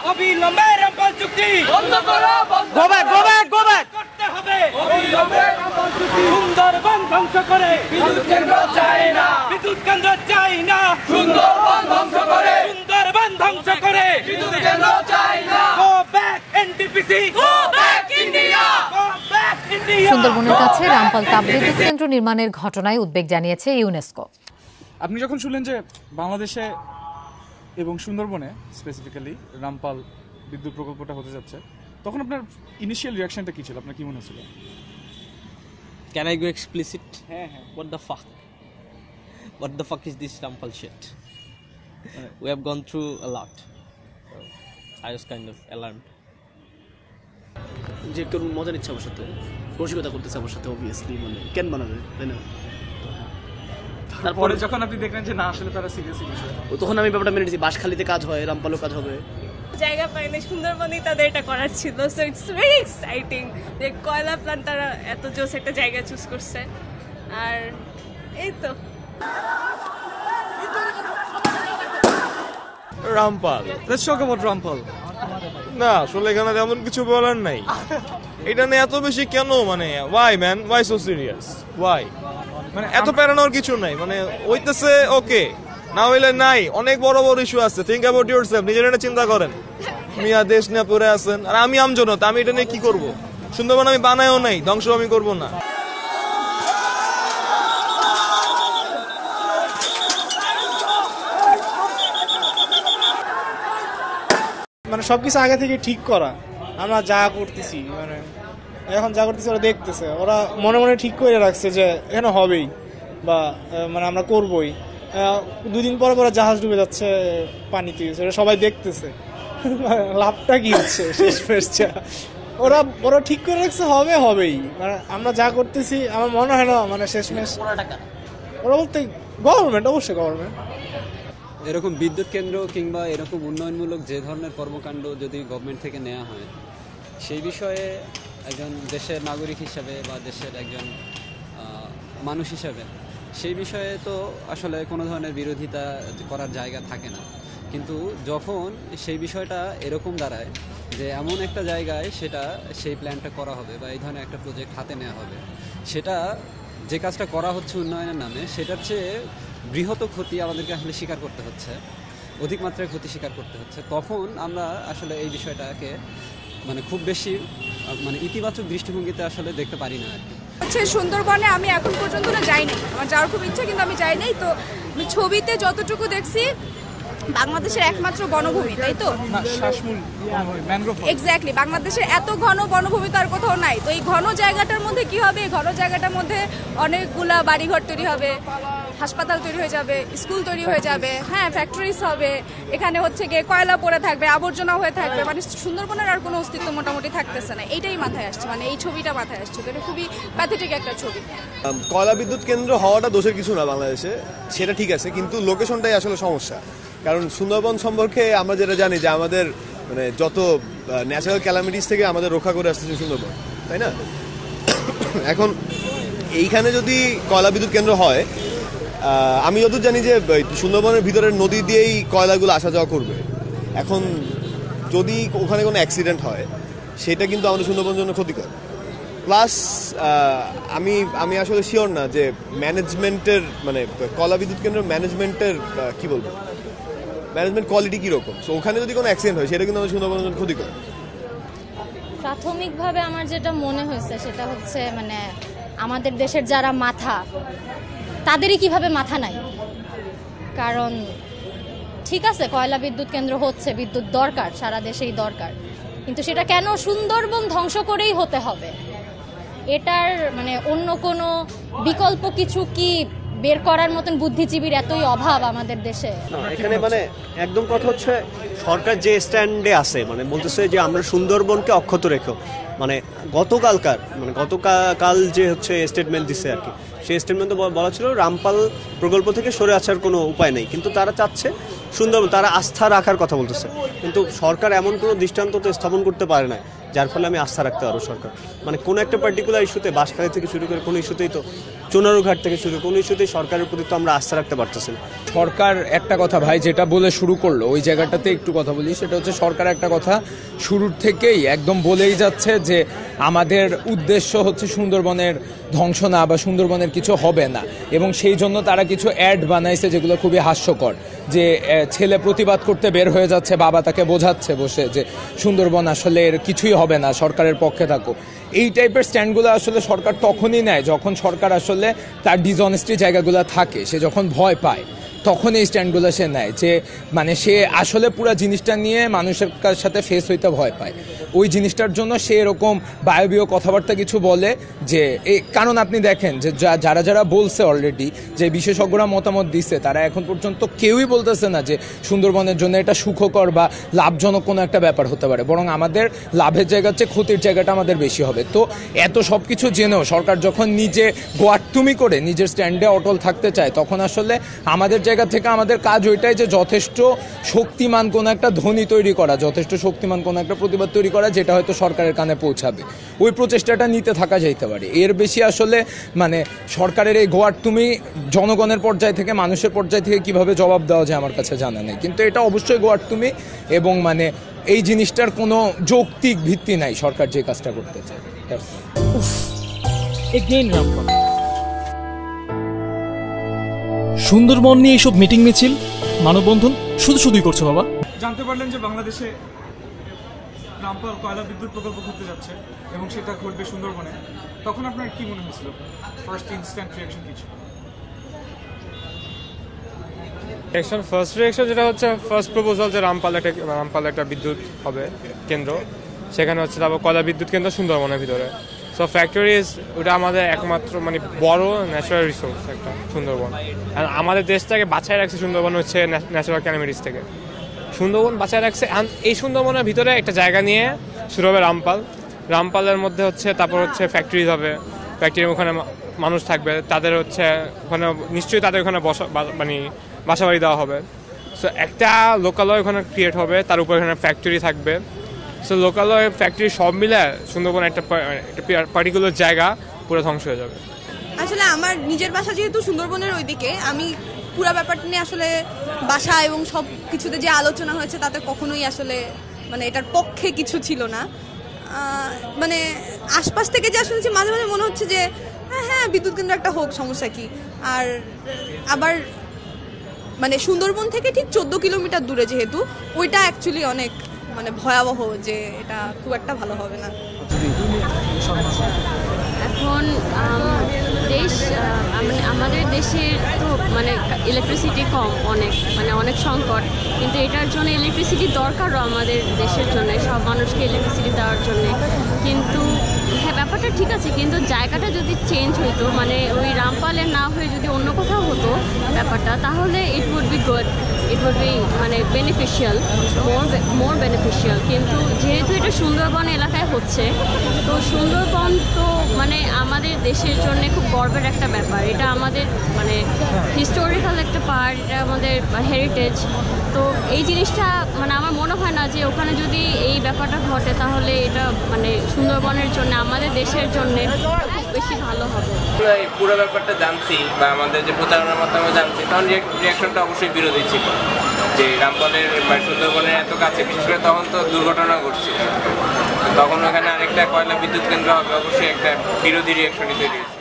অবিলম্বে রামপাল চুক্তি বন্ধ করো, গো ব্যাক করতে হবে। অবিলম্বে রামপাল চুক্তি সুন্দরবন ধ্বংস করে বিদ্যুৎ কেন্দ্র চাই না, বিদ্যুৎ কেন্দ্র চাই না, সুন্দরবন ধ্বংস করে বিদ্যুৎ কেন্দ্র চাই না। Go back NTPC, go back India, go back India. সুন্দরবনের কাছে রামপাল তাপবিদ্যুৎ কেন্দ্র নির্মাণের ঘটনায় উদ্বেগ জানিয়েছে ইউনেস্কো। আপনি যখন শুনলেন যে বাংলাদেশে এবং সুন্দরবনে স্পেসিফিক্যালি রামপাল বিদ্যুৎ প্রকল্পটা হতে যাচ্ছে, তখন আপনার ইনিশিয়াল রিঅ্যাকশনটা কি ছিল? আপনার কি মনে হচ্ছিল? Can I go explicit? What the fuck is this Rampal shit? We have gone through a lot. I was kind of alarmed. যে কেউ মজা নিচ্ছে আমার সাথে, রসিকতা করতেছে আমার সাথে, অবভিয়াসলি মানে কেন বানাবে, তাই না? তারপরে যখন আপনি দেখলেন যে না আসলে তারা সিরিয়াস বিষয়, তখন আমি ব্যাপারটা মেনে নিয়েছি। বাঁশখালীতে কাজ হয়, রামপালও কাজ হবে। জায়গা পাইনি, সুন্দরবনেই তাদের এটা করার ছিল। সো ইটস ভেরি এক্সাইটিং যে কয়লা প্ল্যান্ট তারা এত জোস একটা জায়গা চুজ করছে। আর এই তো Rampal, let's talk about Rampal. না আসলে এখানে তেমন কিছু বলার নাই। এটা নিয়ে এত বেশি কেন, মানে why man, why so serious, why? মানে এত প্যারানোর কিছু নাই, মানে হইতেছে ওকে, না হইলে নাই। অনেক বড় বড় ইস্যু আছে। থিঙ্ক অ্যাবাউট ইয়োরসেলফ, নিজের এটা চিন্তা করেন। মিয়া দেশ নিয়ে পড়ে আছেন, আর আমি আমজনতা, আমি এটা নিয়ে কি করব? সুন্দরবন আমি বানায়ও নাই, ধ্বংস আমি করব না। মানে সবকিছু আগে থেকে ঠিক করা। আমরা যা করতেছি, মানে এখন যা করতেছি ওরা দেখতেছে, ওরা মনে মনে ঠিক করে রাখছে যে এখানে হবেই, বা মানে আমরা করবই। দুদিন পরে পরে জাহাজ ডুবে যাচ্ছে পানিতে, সেটা সবাই দেখতেছে। লাভটা কি হচ্ছে শেষ ফেরছে? ওরা ঠিক করে রাখছে হবেই। মানে আমরা যা করতেছি আমার মনে হয় না মানে শেষমেশ ওরা বলতে গভর্নমেন্ট, অবশ্যই গভর্নমেন্ট। এরকম বিদ্যুৎ কেন্দ্র কিংবা এরকম উন্নয়নমূলক যে ধরনের কর্মকাণ্ড যদি গভর্নমেন্ট থেকে নেওয়া হয়, সেই বিষয়ে একজন দেশের নাগরিক হিসাবে বা দেশের একজন মানুষ হিসাবে সেই বিষয়ে তো আসলে কোনো ধরনের বিরোধিতা করার জায়গা থাকে না। কিন্তু যখন সেই বিষয়টা এরকম দাঁড়ায় যে এমন একটা জায়গায় সেটা সেই প্ল্যানটা করা হবে বা এই ধরনের একটা প্রজেক্ট হাতে নেওয়া হবে, সেটা যে কাজটা করা হচ্ছে উন্নয়নের নামে, সেটার চেয়ে বৃহৎ ক্ষতি আমাদেরকে আসলে স্বীকার করতে হচ্ছে, অধিক মাত্রায় ক্ষতি স্বীকার করতে হচ্ছে। তখন আমরা আসলে এই বিষয়টাকে মানে খুব বেশি মানে ইতিবাচক দৃষ্টিভঙ্গিতে আসলে দেখতে পারি না আর কি। হচ্ছে সুন্দরবনে আমি এখন পর্যন্ত না যাইনি, আমার যাওয়ার খুব ইচ্ছা, কিন্তু আমি যাই নাই। তো আমি ছবিতে যতটুকু দেখছি বাংলাদেশের একমাত্র বনভূমি, তাই তো? এক্স্যাক্টলি, বাংলাদেশের এত ঘন বনভূমি তো আর কোথাও নাই। তো এই ঘন জায়গাটার মধ্যে কি হবে? ঘন জায়গাটার মধ্যে অনেকগুলা বাড়িঘর তৈরি হবে, হাসপাতাল তৈরি হয়ে যাবে, স্কুল তৈরি হয়ে যাবে, হ্যাঁ ফ্যাক্টরিজ হবে, এখানে হচ্ছে গিয়ে কয়লা পড়ে থাকবে, আবর্জনা হয়ে থাকবে, মানে সুন্দরবনের আর কোনো অস্তিত্ব মোটামুটি থাকতেছে না। এইটাই মাথায় আসছে, মানে এই ছবিটা মাথায় আসছে। তো এটা খুবই প্যাথেটিক একটা ছবি। কয়লা বিদ্যুৎ কেন্দ্র হওয়াটা দোষের কিছু না বাংলাদেশে, সেটা ঠিক আছে, কিন্তু লোকেশনটাই আসলে সমস্যা। কারণ সুন্দরবন সম্পর্কে আমরা যেটা জানি যে আমাদের মানে যত ন্যাচারাল ক্যালামিটিস থেকে আমাদের রক্ষা করে আসতেছে সুন্দরবন, তাই না? এখন এইখানে যদি কয়লা বিদ্যুৎ কেন্দ্র হয়, আমি যতদূর জানি যে সুন্দরবনের ভিতরের নদী দিয়েই কয়লাগুলো আসা যাওয়া করবে। এখন যদি ওখানে কোনো অ্যাক্সিডেন্ট হয়, সেটা কিন্তু আমাদের সুন্দরবনের জন্য ক্ষতিকর। প্লাস আমি আসলে শিওর না যে ম্যানেজমেন্টের মানে কয়লা বিদ্যুৎ কেন্দ্রের ম্যানেজমেন্টের কি বলবো, ম্যানেজমেন্ট কোয়ালিটি কীরকম। সো ওখানে যদি কোনো অ্যাক্সিডেন্ট হয়, সেটা কিন্তু আমাদের সুন্দরবনের জন্য ক্ষতিকর। প্রাথমিকভাবে আমার যেটা মনে হয়েছে সেটা হচ্ছে মানে আমাদের দেশের যারা মাথা, তাদেরই কিভাবে মাথা নাই। কারণ ঠিক আছে কয়লা বিদ্যুৎ কেন্দ্র হচ্ছে, বিদ্যুৎ দরকার, সারা দেশেই দরকার, কিন্তু সেটা কেন সুন্দরবন ধ্বংস করেই হতে হবে? এটার মানে অন্য কোনো বিকল্প কিছু কি বের করার মতন বুদ্ধিজীবীর এতই অভাব আমাদের দেশে? এখানে মানে একদম কথা হচ্ছে সরকার যে স্ট্যান্ডে আছে, মানে বলতেছে যে আমরা সুন্দরবনকে অক্ষত রেখো, মানে গতকাল যে হচ্ছে স্টেটমেন্ট দিচ্ছে আর কি, সেই স্টেটমেন্টে বলা ছিল রামপাল প্রকল্প থেকে সরে আসার কোনো উপায় নেই, কিন্তু তারা চাচ্ছে সুন্দরবন, তারা আস্থা রাখার কথা বলতেছে। কিন্তু সরকার এমন কোনো দৃষ্টান্ত তো স্থাপন করতে পারে না যার ফলে আমি আস্থা রাখতে পারবো সরকার। মানে কোনো একটা পার্টিকুলার ইস্যুতে, বাঁশখালী থেকে শুরু করে কোনো ইস্যুতেই তো, চুনারুঘাট থেকে শুরু কোনো ইস্যুতেই সরকারের প্রতি তো আমরা আস্থা রাখতে পারতেছি না। সরকার একটা কথা ভাই যেটা বলে শুরু করলো ওই জায়গাটাতে একটু কথা বলি, সেটা হচ্ছে সরকার একটা কথা শুরুর থেকেই একদম বলেই যাচ্ছে যে আমাদের উদ্দেশ্য হচ্ছে সুন্দরবনের ধ্বংস না বা সুন্দরবনের কিছু হবে না, এবং সেই জন্য তারা কিছু অ্যাড বানাইছে যেগুলো খুবই হাস্যকর, যে ছেলে প্রতিবাদ করতে বের হয়ে যাচ্ছে, বাবা তাকে বোঝাচ্ছে বসে যে সুন্দরবন আসলে এর কিছুই হবে না, সরকারের পক্ষে থাকো। এই টাইপের স্ট্যান্ডগুলো আসলে সরকার তখনই নেয় যখন সরকার আসলে তার ডিসঅনেস্টি জায়গাগুলো থাকে, সে যখন ভয় পায় তখন এই স্ট্যান্ডগুলো সে নেয়, যে মানে সে আসলে পুরো জিনিসটা নিয়ে মানুষের সাথে ফেস হইতে ভয় পায়। ওই জিনিসটার জন্য সে এরকম বায়বীয় কথাবার্তা কিছু বলে, যে কারণ আপনি দেখেন যে যারা যারা বলছে অলরেডি, যে বিশেষজ্ঞরা মতামত দিচ্ছে, তারা এখন পর্যন্ত কেউই বলতেছে না যে সুন্দরবনের জন্য এটা সুখকর বা লাভজনক কোনো একটা ব্যাপার হতে পারে, বরং আমাদের লাভের জায়গার চেয়ে ক্ষতির জায়গাটা আমাদের বেশি হবে। তো এত সব কিছু জেনেও সরকার যখন নিজে গোয়ার্তুমি করে নিজের স্ট্যান্ডে অটল থাকতে চায়, তখন আসলে আমাদের জায়গা থেকে আমাদের কাজ ওইটাই যে যথেষ্ট শক্তিমান কোনো একটা ধ্বনি তৈরি করা, যথেষ্ট শক্তিমান কোনো একটা প্রতিবাদ তৈরি করা, যেটা হয়তো সরকারের কানে পৌঁছাবে। ওই প্রচেষ্টাটা নিতে থাকা যাইতে পারে। এর বেশি আসলে মানে সরকারের এই গোয়ার্তুমি জনগণের পর্যায় থেকে, মানুষের পর্যায় থেকে কিভাবে জবাব দেওয়া যায় আমার কাছে জানা নেই, কিন্তু এটা অবশ্যই গোয়ার্তুমি, এবং মানে এই জিনিসটার কোনো যৌক্তিক ভিত্তি নাই সরকার যে কাজটা করতে চায়। সুন্দরবন নিয়ে এইসব মিটিং মিছিল মানববন্ধন শুধুই করছো বাবা। জানতে পারলেন যে বাংলাদেশে রামপাল কয়লা বিদ্যুৎ প্রকল্প করতে যাচ্ছে এবং সেটা ঘটবে সুন্দরবনে, তখন আপনার কি মনে হয়েছিল? ফার্স্ট ইনস্ট্যান্ট রিঅ্যাকশন কি ছিল? ফার্স্ট রিঅ্যাকশন যেটা হচ্ছে, ফার্স্ট প্রপোজাল যে রামপাল একটা বিদ্যুৎ হবে কেন্দ্র, সেখানে হচ্ছে তারপর কয়লা বিদ্যুৎ কেন্দ্র সুন্দরবনের ভিতরে। সো ফ্যাক্টরিজ ওটা আমাদের একমাত্র মানে বড় ন্যাচারাল রিসোর্স একটা সুন্দরবন, আর আমাদের দেশটাকে বাঁচায় রাখছে সুন্দরবন হচ্ছে ন্যাচারাল ক্যালামিটিস থেকে। সুন্দরবন বাঁচায় রাখছে, এই সুন্দরবনের ভিতরে একটা জায়গা নিয়ে শুরু হবে রামপালের মধ্যে হচ্ছে তারপর হচ্ছে ফ্যাক্টরিজ হবে, ফ্যাক্টরির ওখানে মানুষ থাকবে, তাদের হচ্ছে ওখানে নিশ্চয়ই তাদের ওখানে মানে বাসাবাড়ি দেওয়া হবে। সো একটা লোকালয় ওখানে ক্রিয়েট হবে, তার উপর এখানে ফ্যাক্টরি থাকবে। সো লোকালয় ফ্যাক্টরি সব মিলে সুন্দরবন একটা পার্টিকুলার জায়গা পুরো ধ্বংস হয়ে যাবে। আসলে আমার নিজের বাসা যেহেতু সুন্দরবনের ওইদিকে, আমি পুরো ব্যাপারটা নিয়ে আসলে বাসা এবং সব কিছুতে যে আলোচনা হয়েছে তাতে কখনোই আসলে মানে এটার পক্ষে কিছু ছিল না। মানে আশপাশ থেকে যা শুনছি মাঝে মাঝে মনে হচ্ছে যে হ্যাঁ বিদ্যুৎ কেন্দ্র একটা হোক, সমস্যা কি। আর আবার মানে সুন্দরবন থেকে ঠিক 14 কিলোমিটার দূরে যেহেতু, ওইটা অ্যাকচুয়ালি অনেক মানে ভয়াবহ, যে এটা খুব একটা ভালো হবে না। এখন আমাদের দেশের তো মানে ইলেকট্রিসিটি কম, অনেক সংকট, কিন্তু এটার জন্য ইলেকট্রিসিটি দরকারও আমাদের দেশের জন্য, সব মানুষকে ইলেকট্রিসিটি দেওয়ার জন্য। কিন্তু হ্যাঁ ব্যাপারটা ঠিক আছে, কিন্তু জায়গাটা যদি চেঞ্জ হইতো, মানে ওই রামপালে না হয়ে যদি অন্য কোথাও হতো ব্যাপারটা, তাহলে it would be good, it would be মানে বেনিফিশিয়াল, মোর বেনিফিশিয়াল। কিন্তু যেহেতু এটা সুন্দরবন এলাকায় হচ্ছে, তো সুন্দরবন তো মানে আমাদের দেশের জন্য খুব গর্বের একটা ব্যাপার, এটা আমাদের মানে হিস্টোরিক্যাল একটা পার্ট, এটা আমাদের হেরিটেজ। তো এই জিনিসটা মানে আমার মনে হয় না যে ওখানে যদি এই ব্যাপারটা ঘটে তাহলে এটা মানে সুন্দরবনের জন্য, আমাদের দেশের জন্য বেশি ভালো হবে। এই পুরো ব্যাপারটা জানছি বা আমাদের যে প্রচারণার মাধ্যমে জানছি, তখন রিয়াকশনটা অবশ্যই বিরোধী ছিল, যে রামপালের বা সুন্দরবনের এত কাছে, বিশেষ করে তখন তো দুর্ঘটনা ঘটছে, তখন ওখানে আরেকটা কয়লা বিদ্যুৎ কেন্দ্র হবে, অবশ্যই একটা বিরোধী রিয়াকশনই তৈরি হয়েছে।